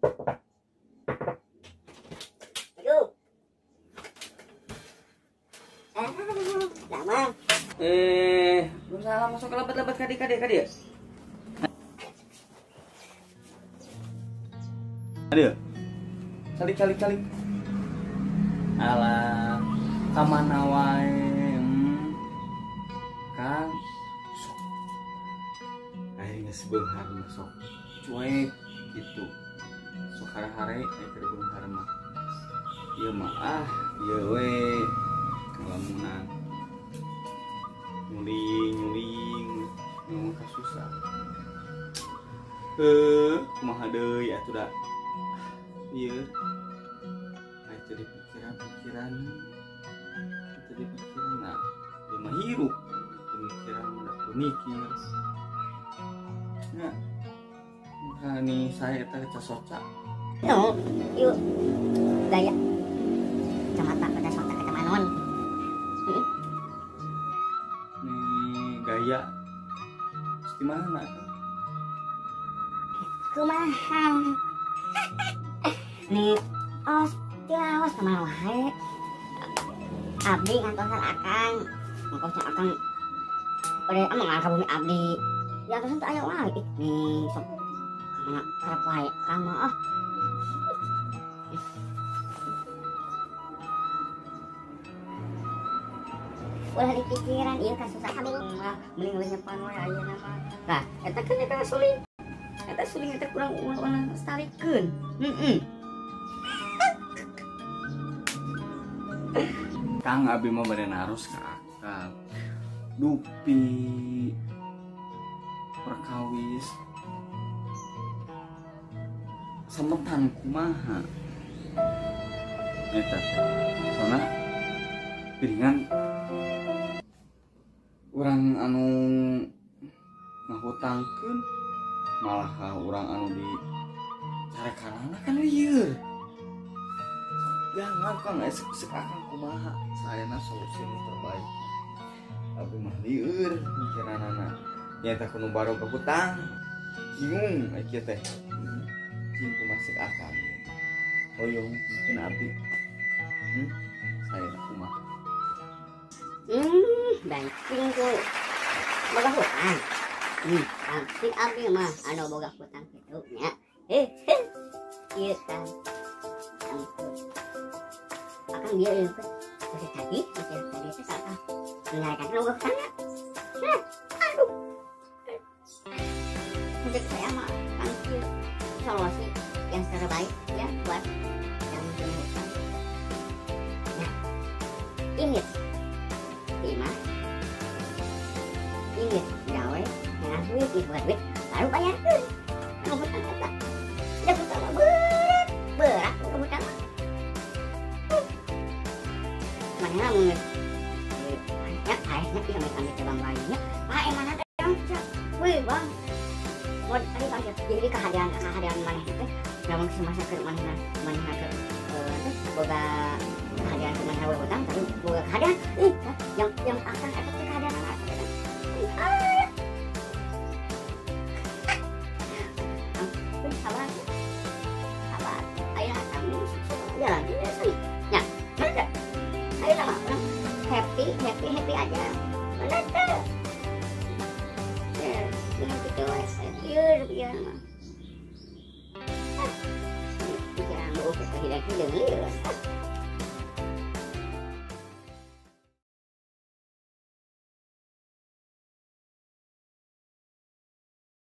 Aduh. Lama. Berusaha masuk ke lebat-lebat kadik ya. Aduh. Calik. Alah, kamana wae. Kang. Sok. Aing geus beunghar sok. Cuek gitu. Sok hare-hare aya keur beunghar mah. Ieu mah ieu we ngalamunan. Nyuling nu kasusah. Kumaha deui atuh da. Ieu aya teu pikiran nah ieu mah hirup pemikiran mah mikir. Nah, nih saya eta casoca. No, yuk gaya. Kacamata kacamanon. Gaya di mana? Kumaha? Nih, tilawas kemana wae? Abdi ngantosan akang, ngangkosnya akang. Udah emang angka bumi abdi. Di atasan tuh aya wae. Nih, sok kamana karep wae kang mah. Ulah di pikiran ieu kan susah kabeh mending nyepan wae ayeuna mah. Nah, eta kan eta suling. Eta suling eta kurang urang starikeun. Kang abi mah bade narus ka akal. Dupi perkawis semetan kumaha. Eta soalna piringan urang anu ngahutangkeun malah ka urang anu di carekanana kan lieur. Jangan kang esek akang kumaha saena solusi nu terbaik. Abi mah lieur mikiranana. Nyata kudu baro ke hutang. Bingung aya kieu teh. Cing kumaha sek akang. Hoyong mungkin abi. Saena kumaha. Banting ku boga hutang. Si abi mah anu boga hutang kitu nya. Ieu kan. Akang dia ieu kan. Masih tadi teh sakah. Menyarankan boga hutangnya. Aduh. Menurut saya mah kan solusi yang terbaik ya buat yang punya hutang. Nah, ingat gawe dengan duit duit baru bayarkeun anu hutang eta. Da hutang mah berat anu hutang mah. Manehna mun banyak ayeuna ieu kami cabang lainnya. Emang ada yang weh Bang. Mau tadi Bang jadi kehadiran maneh teh namun semasa keur manehna keur boga kehadiran manehna we hutang tapi boga kehadiran yang akan eta teh kehadiran apa. Sabar. Ayo kamu jalan ya. Bener. Ayo lama happy aja. Bener tuh. Ini gitu ya mah. Pikiran lu kehidupan